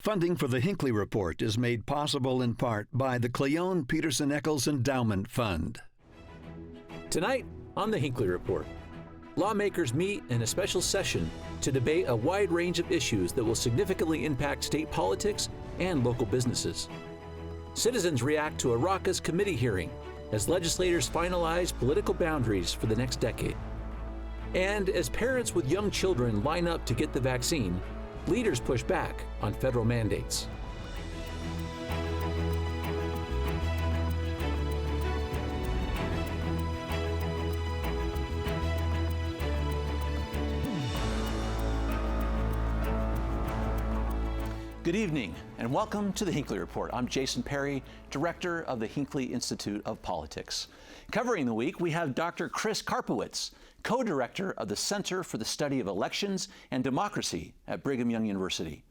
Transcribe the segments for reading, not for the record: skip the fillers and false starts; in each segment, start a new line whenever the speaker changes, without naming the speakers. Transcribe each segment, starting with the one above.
Funding for the Hinckley Report is made possible in part by the Cleone Peterson Eccles Endowment Fund.
Tonight on the Hinckley Report, lawmakers meet in a special session to debate a wide range of issues that will significantly impact state politics and local businesses. Citizens react to a raucous committee hearing as legislators finalize political boundaries for the next decade. And as parents with young children line up to get the vaccine, leaders push back on federal mandates. Good evening and welcome to the Hinckley Report. I'm Jason Perry, Director of the Hinckley Institute of Politics. Covering the week, we have Dr. Chris Karpowitz, co-director of the Center for the Study of Elections and Democracy at Brigham Young University.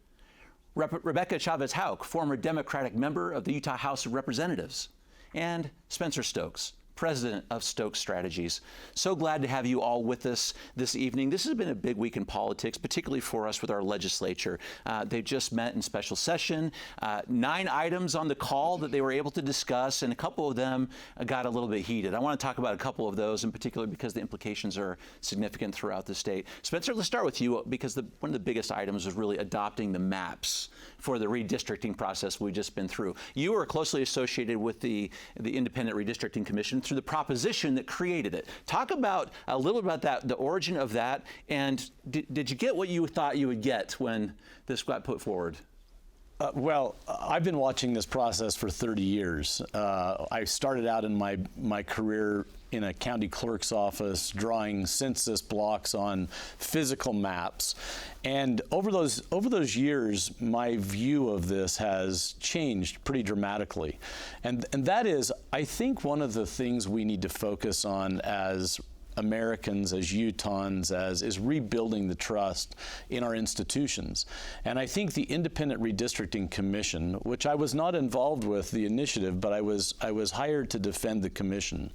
Rebecca Chavez-Hauk, former Democratic member of the Utah House of Representatives. And Spencer Stokes, president of Stokes Strategies. So glad to have you all with us this evening. This has been a big week in politics, particularly for us with our legislature. They just met in special session, 9 items on the call that they were able to discuss, and a couple of them got a little bit heated. I want to talk about a couple of those in particular because the implications are significant throughout the state. Spencer, let's start with you because one of the biggest items was really adopting the maps for the redistricting process we've just been through. You are closely associated with the Independent Redistricting Commission through the proposition that created it. Talk about a little about that, the origin of that, and did you get what you thought you would get when this got put forward?
Well, I've been watching this process for 30 years. I started out in my career in a county clerk's office drawing census blocks on physical maps. And over those years, my view of this has changed pretty dramatically. And that is, I think one of the things we need to focus on as Americans, as Utahns, is rebuilding the trust in our institutions. And I think the Independent Redistricting Commission, which I was not involved with the initiative, but I was hired to defend the commission.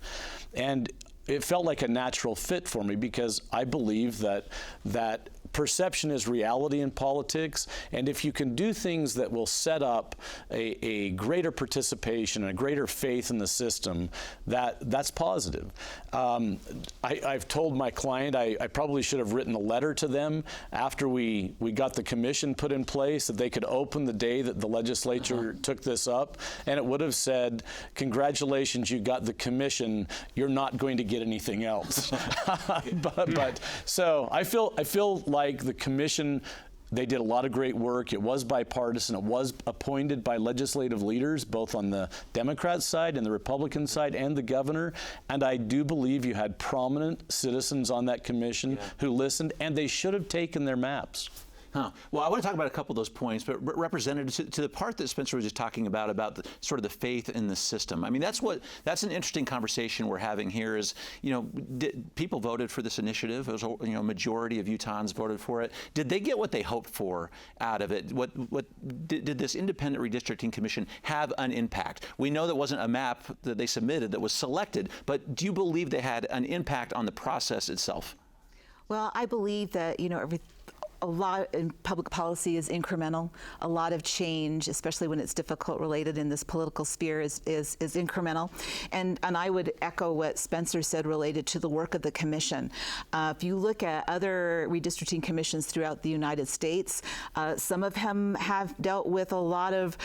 And it felt like a natural fit for me because I believe that perception is reality in politics, and if you can do things that will set up a greater participation and a greater faith in the system, that's positive. I've told my client I probably should have written a letter to them after we got the commission put in place that they could open the day that the legislature took this up, and it would have said, "Congratulations, you got the commission. You're not going to get anything else." but so I feel like the commission, they did a lot of great work. It was bipartisan. It was appointed by legislative leaders, both on the Democrat side and the Republican side and the governor. And I do believe you had prominent citizens on that commission who listened, and they should have taken their maps.
Well, I want to talk about a couple of those points, but Representative, to the part that Spencer was just talking about sort of the faith in the system. I mean, that's an interesting conversation we're having here. Is people voted for this initiative? It was a majority of Utahns voted for it. Did they get what they hoped for out of it? What did this Independent Redistricting Commission have an impact? We know that wasn't a map that they submitted that was selected, but do you believe they had an impact on the process itself?
Well, I believe that a lot in public policy is incremental. A lot of change, especially when it's difficult related in this political sphere, is incremental. And I would echo what Spencer said related to the work of the commission. If you look at other redistricting commissions throughout the United States, some of them have dealt with a lot of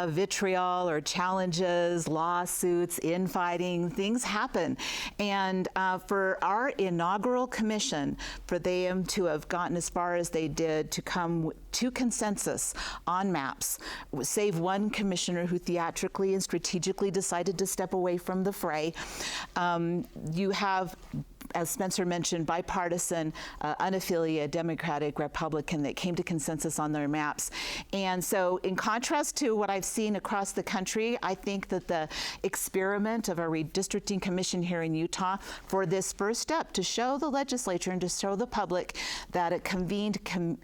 vitriol or challenges, lawsuits, infighting. Things happen. And for our inaugural commission, for them to have gotten as far as they did to come to consensus on maps, save one commissioner who theatrically and strategically decided to step away from the fray. You have, as Spencer mentioned, bipartisan, unaffiliated, Democratic, Republican that came to consensus on their maps. And so in contrast to what I've seen across the country, I think that the experiment of a redistricting commission here in Utah for this first step to show the legislature and to show the public that a convened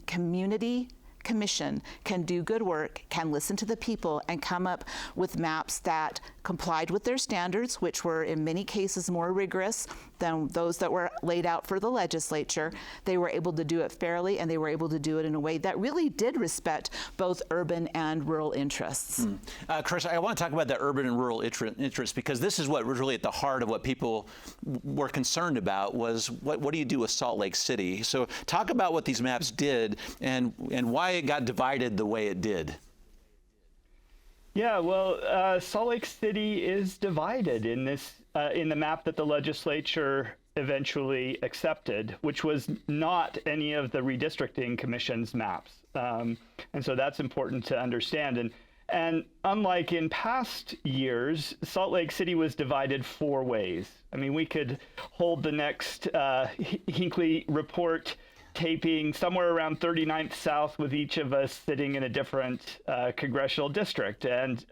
community commission can do good work, can listen to the people, and come up with maps that complied with their standards, which were in many cases more rigorous than those that were laid out for the legislature. They were able to do it fairly, and they were able to do it in a way that really did respect both urban and rural interests.
Chris, I want to talk about the urban and rural interests, because this is what was really at the heart of what people were concerned about, was what do you do with Salt Lake City? So talk about what these maps did and why it got divided the way it did.
Yeah, well, Salt Lake City is divided in this in the map that the legislature eventually accepted, which was not any of the redistricting commission's maps, and so that's important to understand. And unlike in past years, Salt Lake City was divided 4 ways. I mean, we could hold the next Hinckley report taping somewhere around 39th South with each of us sitting in a different congressional district. And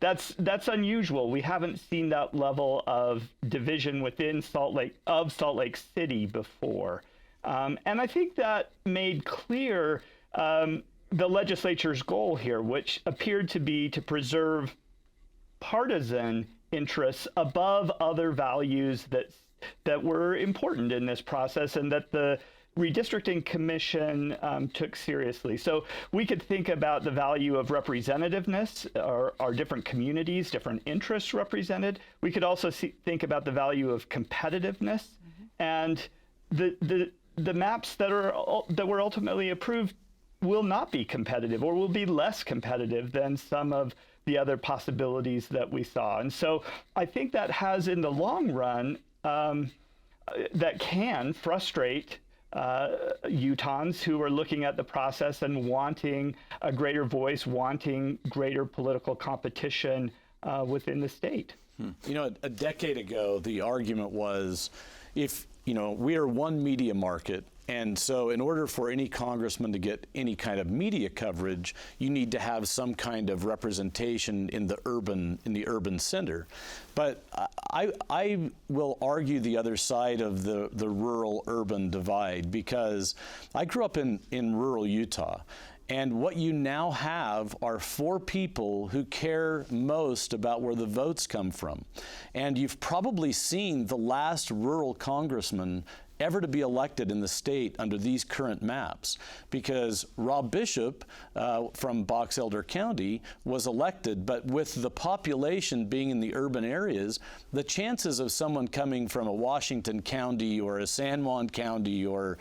that's unusual. We haven't seen that level of division within Salt Lake City before. And I think that made clear the legislature's goal here, which appeared to be to preserve partisan interests above other values that were important in this process and that the redistricting commission took seriously. So we could think about the value of representativeness, our different communities, different interests represented. We could also think about the value of competitiveness, and the maps that were ultimately approved will not be competitive, or will be less competitive than some of the other possibilities that we saw. And so I think that has, in the long run, that can frustrate Utahns who are looking at the process and wanting a greater voice, wanting greater political competition within the state.
You know, a decade ago, the argument was, if, we are one media market, and so in order for any congressman to get any kind of media coverage, you need to have some kind of representation in the urban center. But I will argue the other side of the rural-urban divide, because I grew up in rural Utah. And what you now have are 4 people who care most about where the votes come from. And you've probably seen the last rural congressman ever to be elected in the state under these current maps, because Rob Bishop from Box Elder County was elected, but with the population being in the urban areas, the chances of someone coming from a Washington County or a San Juan County or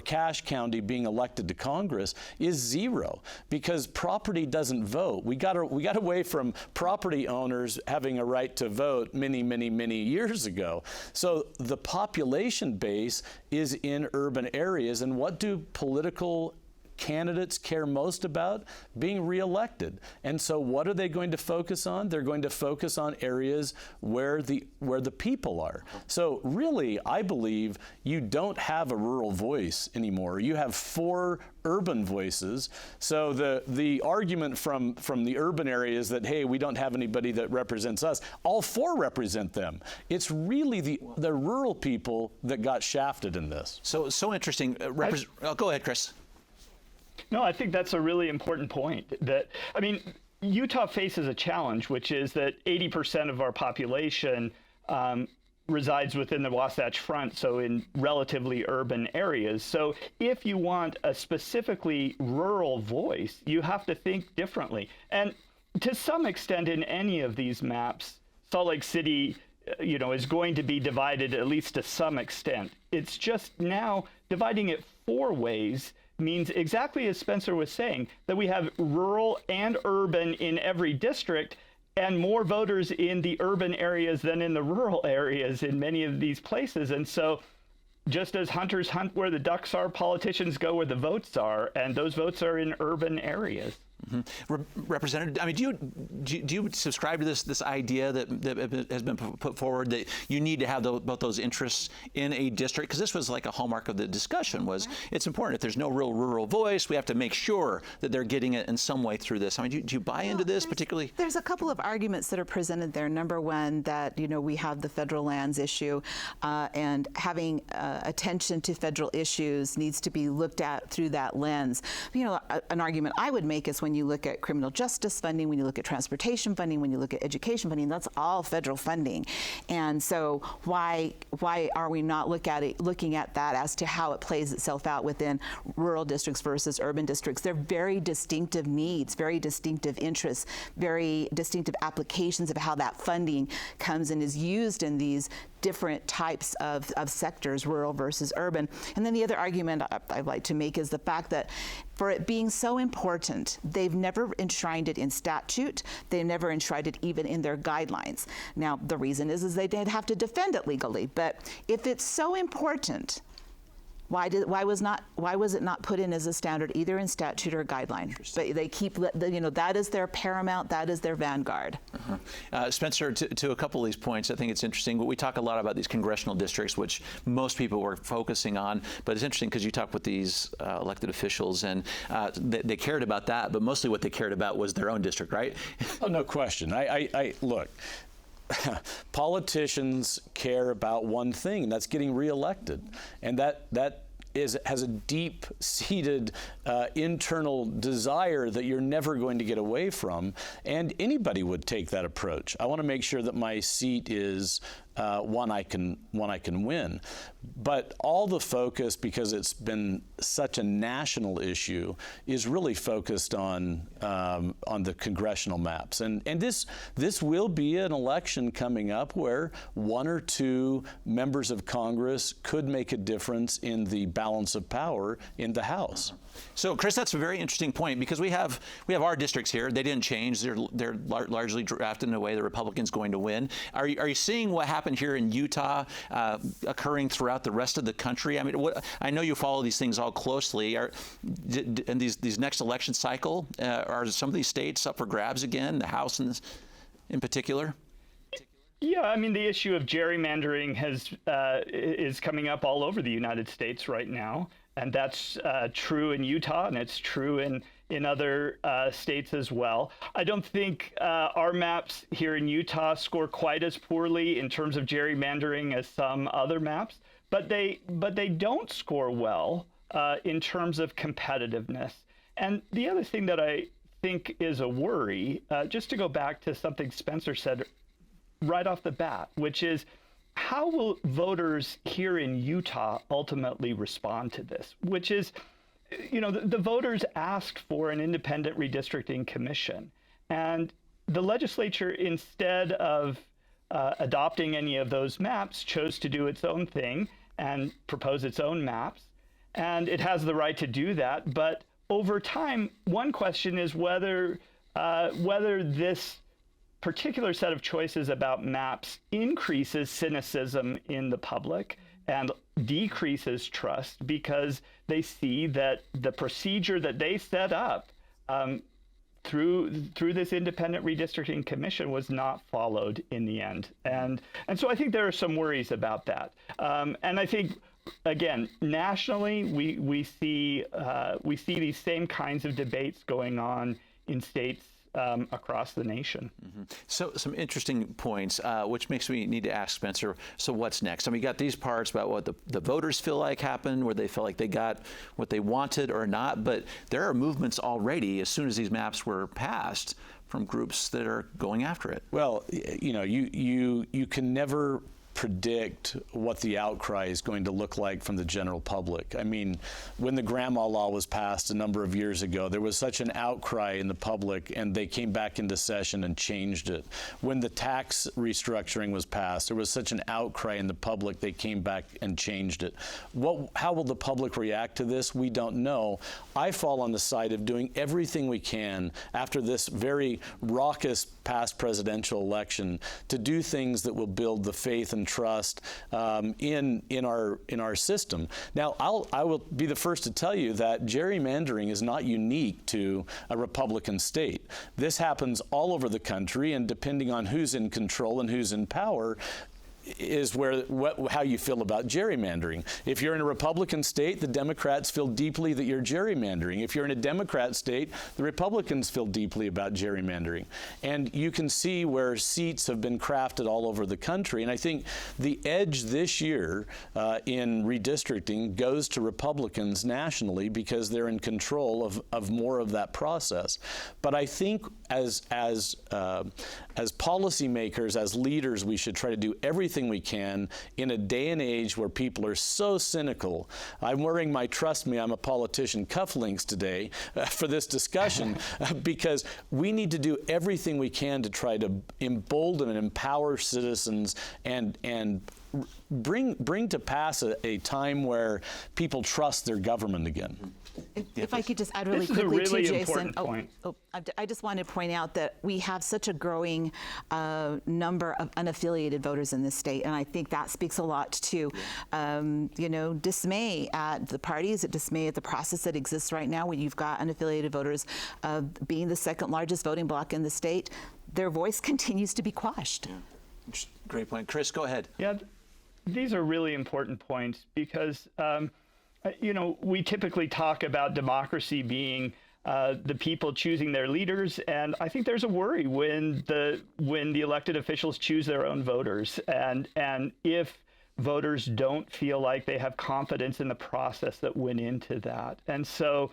Cache County being elected to Congress is 0, because property doesn't vote. We got away from property owners having a right to vote many years ago. So the population base is in urban areas, and what do political candidates care most about? Being reelected. And so what are they going to focus on? They're going to focus on areas where the people are. So really, I believe you don't have a rural voice anymore. You have 4 urban voices. So the argument from the urban areas that, hey, we don't have anybody that represents us, all 4 represent them. It's really the rural people that got shafted in this.
So interesting. Go ahead, Chris.
No, I think that's a really important point. Utah faces a challenge, which is that 80% of our population resides within the Wasatch Front, so in relatively urban areas. So if you want a specifically rural voice, you have to think differently. And to some extent in any of these maps, Salt Lake City is going to be divided, at least to some extent. It's just now dividing it 4 ways means, exactly as Spencer was saying, that we have rural and urban in every district, and more voters in the urban areas than in the rural areas in many of these places. And so just as hunters hunt where the ducks are, politicians go where the votes are, and those votes are in urban areas.
Representative, do you subscribe to this idea that has been put forward, that you need to have both those interests in a district? Because this was like a hallmark of the discussion, was it's important. If there's no real rural voice, we have to make sure that they're getting it in some way through this. Do you buy into this particularly?
There's a couple of arguments that are presented there. Number one, that we have the federal lands issue, and having attention to federal issues needs to be looked at through that lens. An argument I would make is, when when you look at criminal justice funding, when you look at transportation funding, when you look at education funding, that's all federal funding. And so why are we not looking at that as to how it plays itself out within rural districts versus urban districts? They're very distinctive needs, very distinctive interests, very distinctive applications of how that funding comes and is used in these different types of sectors, rural versus urban. And then the other argument I'd like to make is the fact that for it being so important, they've never enshrined it in statute. They've never enshrined it even in their guidelines. Now, the reason is they'd have to defend it legally. But if it's so important, why was it not put in as a standard either in statute or guideline? But they keep, that is their paramount, that is their vanguard.
Spencer, to a couple of these points, I think it's interesting. We talk a lot about these congressional districts, which most people were focusing on. But it's interesting because you talk with these elected officials, and they cared about that, but mostly what they cared about was their own district, right?
Oh, no question. I look. Politicians care about one thing, and that's getting reelected, and that has a deep-seated internal desire that you're never going to get away from, and anybody would take that approach. I want to make sure that my seat is one I can win. But all the focus, because it's been such a national issue, is really focused on the congressional maps. And this will be an election coming up where one or two members of Congress could make a difference in the balance of power in the House.
So, Chris, that's a very interesting point, because we have our districts here. They didn't change. They're largely drafted in a way the Republicans going to win. Are you seeing what happened here in Utah occurring throughout the rest of the country? I mean, I know you follow these things all closely. In these next election cycle, are some of these states up for grabs again? The House in particular?
Yeah, I mean, the issue of gerrymandering is coming up all over the United States right now. And that's true in Utah, and it's true in other states as well. I don't think our maps here in Utah score quite as poorly in terms of gerrymandering as some other maps, but they don't score well in terms of competitiveness. And the other thing that I think is a worry, just to go back to something Spencer said right off the bat, which is, how will voters here in Utah ultimately respond to this? Which is, the voters asked for an independent redistricting commission. And the legislature, instead of adopting any of those maps, chose to do its own thing and propose its own maps. And it has the right to do that. But over time, one question is whether this particular set of choices about maps increases cynicism in the public and decreases trust, because they see that the procedure that they set up through this independent redistricting commission was not followed in the end. And so I think there are some worries about that. And I think, again, nationally, we see these same kinds of debates going on in states across the nation.
Mm-hmm. So some interesting points, which makes me need to ask Spencer, so what's next? I mean, we got these parts about what the voters feel like happened, where they felt like they got what they wanted or not, but there are movements already as soon as these maps were passed from groups that are going after it.
Well, you can never predict what the outcry is going to look like from the general public. I mean, when the grandma law was passed a number of years ago, there was such an outcry in the public, and they came back into session and changed it. When the tax restructuring was passed, there was such an outcry in the public, they came back and changed it. How will the public react to this? We don't know. I fall on the side of doing everything we can after this very raucous past presidential election to do things that will build the faith and trust in our system. Now, I will be the first to tell you that gerrymandering is not unique to a Republican state. This happens all over the country, and depending on who's in control and who's in power, is how you feel about gerrymandering. If you're in a Republican state, the Democrats feel deeply that you're gerrymandering. If you're in a Democrat state, the Republicans feel deeply about gerrymandering. And you can see where seats have been crafted all over the country. And I think the edge this year in redistricting goes to Republicans nationally because they're in control of more of that process. But I think as policymakers, as leaders, we should try to do everything we can in a day and age where people are so cynical. I'm wearing my "Trust Me, I'm a Politician" cufflinks today for this discussion because we need to do everything we can to try to embolden and empower citizens and bring to pass a time where people trust their government again.
If I could just add really quickly
This is a really
to Jason.
important point.
I just want to point out that we have such a growing number of unaffiliated voters in this state, and I think that speaks a lot to, dismay at the parties, dismay at the process that exists right now, when you've got unaffiliated voters being the second largest voting bloc in the state. Their voice continues to be quashed.
Yeah. Great point. Chris, go ahead.
Yeah, these are really important points because, we typically talk about democracy being the people choosing their leaders, and I think there's a worry when the elected officials choose their own voters, and if voters don't feel like they have confidence in the process that went into that. And so,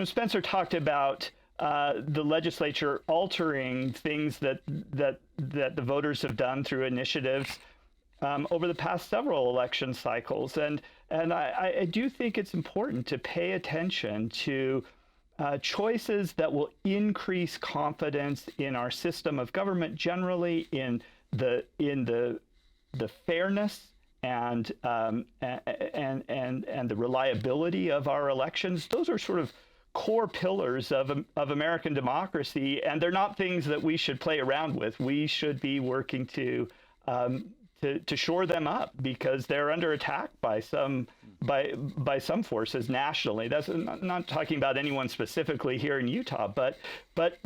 Spencer talked about the legislature altering things that the voters have done through initiatives over the past several election cycles, and I do think it's important to pay attention to choices that will increase confidence in our system of government generally, in the fairness and the reliability of our elections. Those are sort of core pillars of American democracy, and they're not things that we should play around with. We should be working to shore them up because they're under attack by some forces nationally. That's not talking about anyone specifically here in Utah, but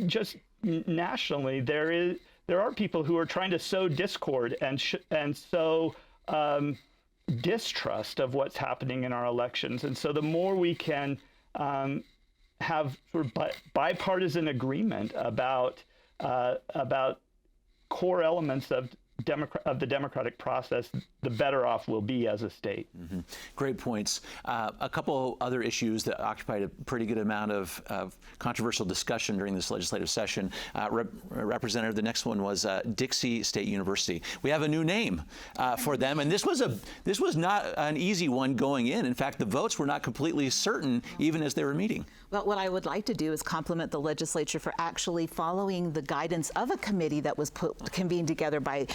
just nationally, there are people who are trying to sow discord and sow distrust of what's happening in our elections. And so the more we can have sort of bipartisan agreement about core elements of the democratic process, the better off we'll be as a state.
Mm-hmm. Great points. A couple other issues that occupied a pretty good amount of controversial discussion during this legislative session. Representative, the next one was Dixie State University. We have a new name for them, and this was not an easy one going in. In fact, the votes were not completely certain even as they were meeting.
Well, what I would like to do is compliment the legislature for actually following the guidance of a committee that was convened together by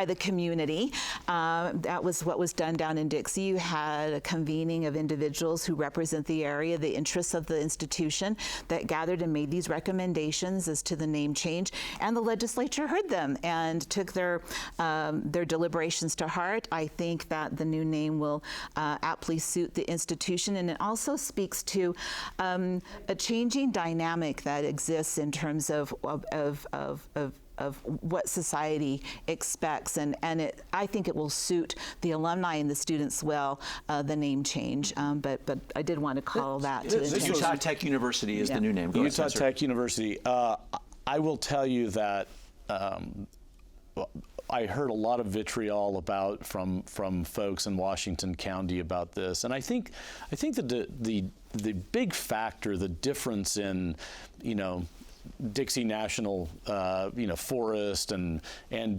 the community. That was what was done down in Dixie. You had a convening of individuals who represent the area, the interests of the institution, that gathered and made these recommendations as to the name change. And the legislature heard them and took their deliberations to heart. I think that the new name will aptly suit the institution, and it also speaks to a changing dynamic that exists in terms of what society expects, and I think it will suit the alumni and the students well, the name change. But I did want to call that to attention.
Utah Tech University is the new name. Go ahead,
Utah
Spencer.
Tech University. I will tell you that I heard a lot of vitriol from folks in Washington County about this, and I think that the big factor, the difference in Dixie National, Forest and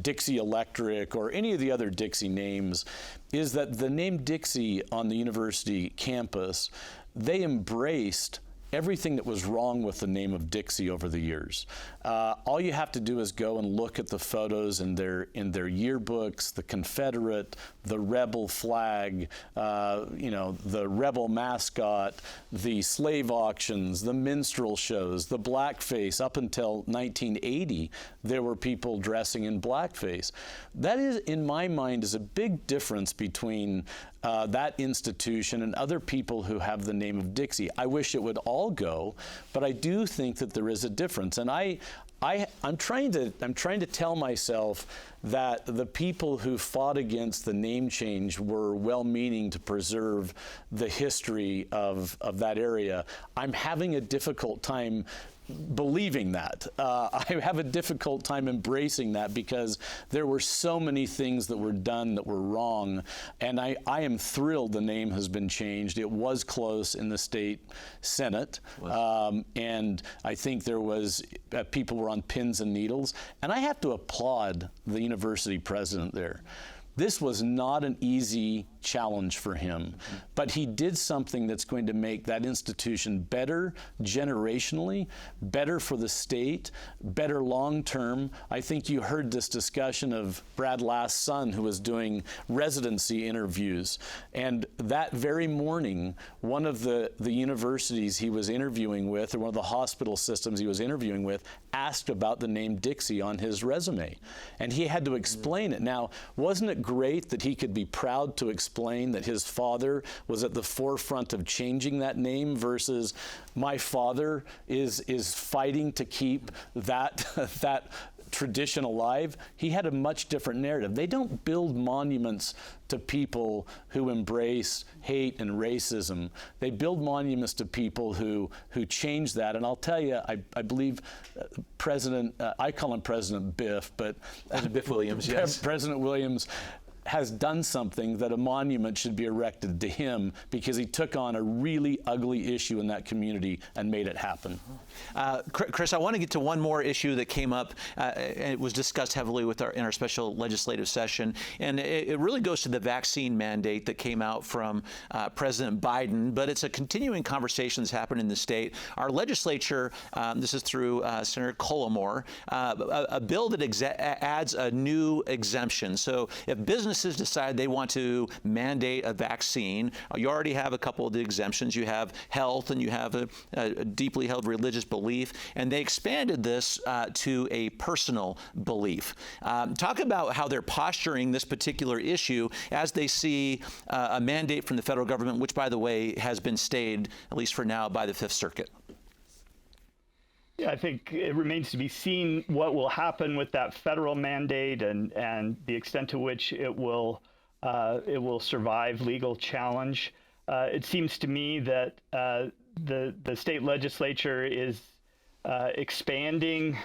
Dixie Electric or any of the other Dixie names, is that the name Dixie on the university campus, they embraced everything that was wrong with the name of Dixie over the years. All you have to do is go and look at the photos in their yearbooks, the Confederate, the rebel flag, the rebel mascot, the slave auctions, the minstrel shows, the blackface. Up until 1980, there were people dressing in blackface. That is, in my mind, is a big difference between that institution and other people who have the name of Dixie. I wish it would all go, but I do think that there is a difference. And I'm trying to tell myself that the people who fought against the name change were well-meaning to preserve the history of that area. I'm having a difficult time believing that. I have a difficult time embracing that because there were so many things that were done that were wrong, and I am thrilled the name has been changed. It was close in the state Senate, and I think there was, people were on pins and needles, and I have to applaud the university president there. This was not an easy challenge for him, but he did something that's going to make that institution better generationally, better for the state, better long-term. I think you heard this discussion of Brad Last's son, who was doing residency interviews, and that very morning, one of the universities he was interviewing with, or one of the hospital systems he was interviewing with, asked about the name Dixie on his resume, and he had to explain it. Now, wasn't it great that he could be proud to explain that his father was at the forefront of changing that name versus my father is fighting to keep that tradition alive? He had a much different narrative. They don't build monuments to people who embrace hate and racism. They build monuments to people who change that. And I'll tell you, I believe President, I call him President Biff, but
President Biff Williams, yes.
President Williams has done something that a monument should be erected to him because he took on a really ugly issue in that community and made it happen.
Chris, I want to get to one more issue that came up and it was discussed heavily in our special legislative session, and it really goes to the vaccine mandate that came out from President Biden, but it's a continuing conversation that's happened in the state. Our legislature, this is through Senator Colomore, a bill that adds a new exemption. So if businesses decide they want to mandate a vaccine, you already have a couple of the exemptions. You have health and you have a deeply held religious belief, and they expanded this to a personal belief. Talk about how they're posturing this particular issue as they see a mandate from the federal government, which, by the way, has been stayed, at least for now, by the Fifth Circuit.
Yeah, I think it remains to be seen what will happen with that federal mandate and the extent to which it will survive legal challenge. It seems to me that the state legislature is expanding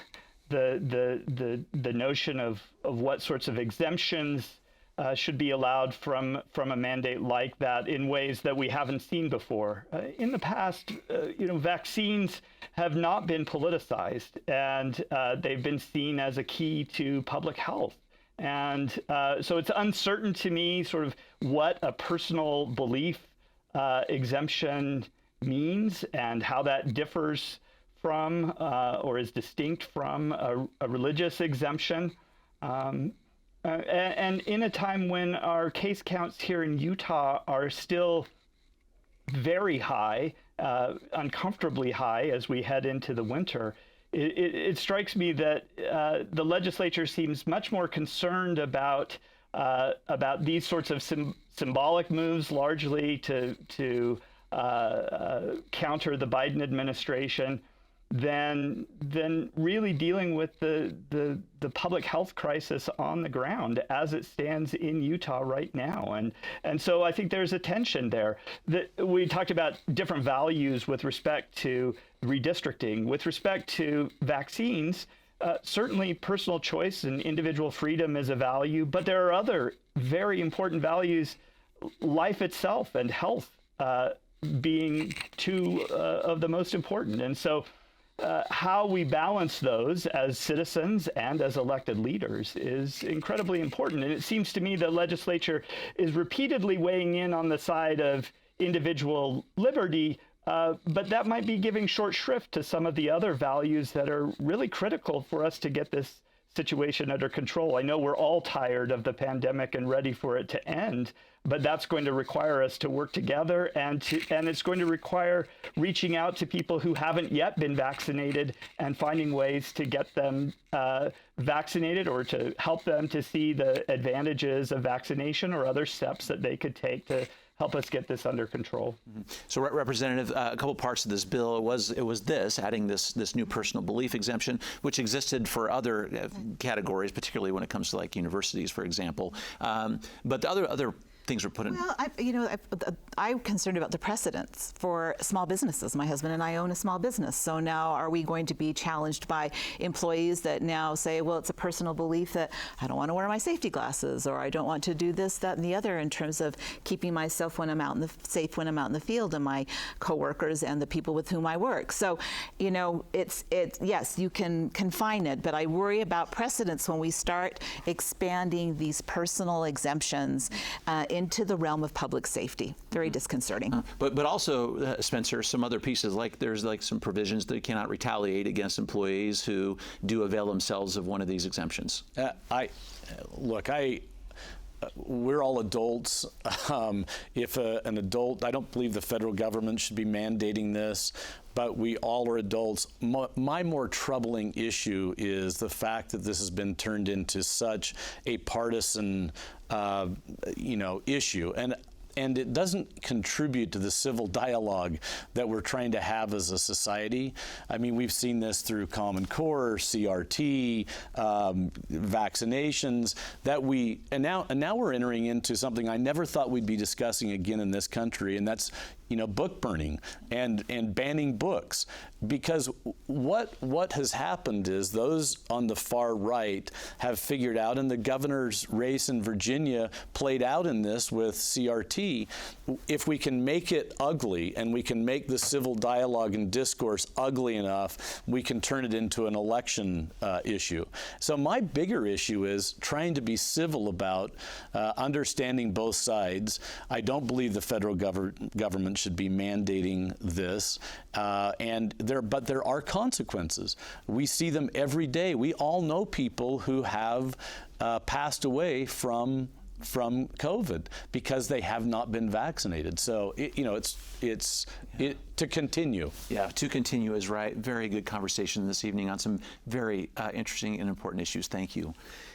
the notion of what sorts of exemptions should be allowed from a mandate like that in ways that we haven't seen before. In the past, vaccines have not been politicized, and they've been seen as a key to public health. And so it's uncertain to me sort of what a personal belief exemption means and how that differs from or is distinct from a religious exemption. And in a time when our case counts here in Utah are still very high, uncomfortably high as we head into the winter, it strikes me that the legislature seems much more concerned about these sorts of symbolic moves, largely to counter the Biden administration, than really dealing with the public health crisis on the ground as it stands in Utah right now. And so I think there's a tension there. We talked about different values with respect to redistricting. With respect to vaccines, certainly personal choice and individual freedom is a value, but there are other very important values, life itself and health being two of the most important. And so how we balance those as citizens and as elected leaders is incredibly important. And it seems to me the legislature is repeatedly weighing in on the side of individual liberty, but that might be giving short shrift to some of the other values that are really critical for us to get this situation under control. I know we're all tired of the pandemic and ready for it to end, but that's going to require us to work together, and it's going to require reaching out to people who haven't yet been vaccinated and finding ways to get them vaccinated, or to help them to see the advantages of vaccination or other steps that they could take to help us get this under control.
So, Representative, a couple parts of this bill, it was this, adding this new personal belief exemption, which existed for other categories, particularly when it comes to like universities, for example. But the other things were put in.
Well, I'm concerned about the precedents for small businesses. My husband and I own a small business. So now are we going to be challenged by employees that now say, well, it's a personal belief that I don't want to wear my safety glasses, or I don't want to do this, that, and the other in terms of keeping myself safe when I'm out in the field, and my coworkers and the people with whom I work. So, yes, you can confine it, but I worry about precedents when we start expanding these personal exemptions into the realm of public safety. Very disconcerting.
But also, Spencer, some other pieces, like there's like some provisions that you cannot retaliate against employees who do avail themselves of one of these exemptions.
We're all adults. If an adult, I don't believe the federal government should be mandating this, but we all are adults. My more troubling issue is the fact that this has been turned into such a partisan, issue. And it doesn't contribute to the civil dialogue that we're trying to have as a society. I mean, we've seen this through Common Core, CRT, vaccinations, and now we're entering into something I never thought we'd be discussing again in this country, and that's book burning and banning books. Because what has happened is those on the far right have figured out, and the governor's race in Virginia played out in this with CRT, if we can make it ugly and we can make the civil dialogue and discourse ugly enough, we can turn it into an election issue. So my bigger issue is trying to be civil about understanding both sides. I don't believe the federal government should be mandating this, but there are consequences. We see them every day. We all know people who have passed away from COVID because they have not been vaccinated. So it's to continue.
Yeah, to continue is right. Very good conversation this evening on some very interesting and important issues. Thank you.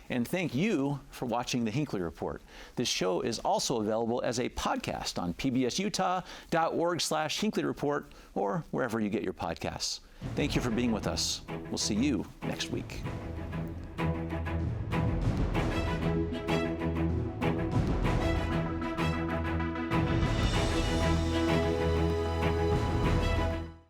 And thank you for watching the Hinckley Report. This show is also available as a podcast on pbsutah.org/Hinckley Report, or wherever you get your podcasts. Thank you for being with us. We'll see you next week.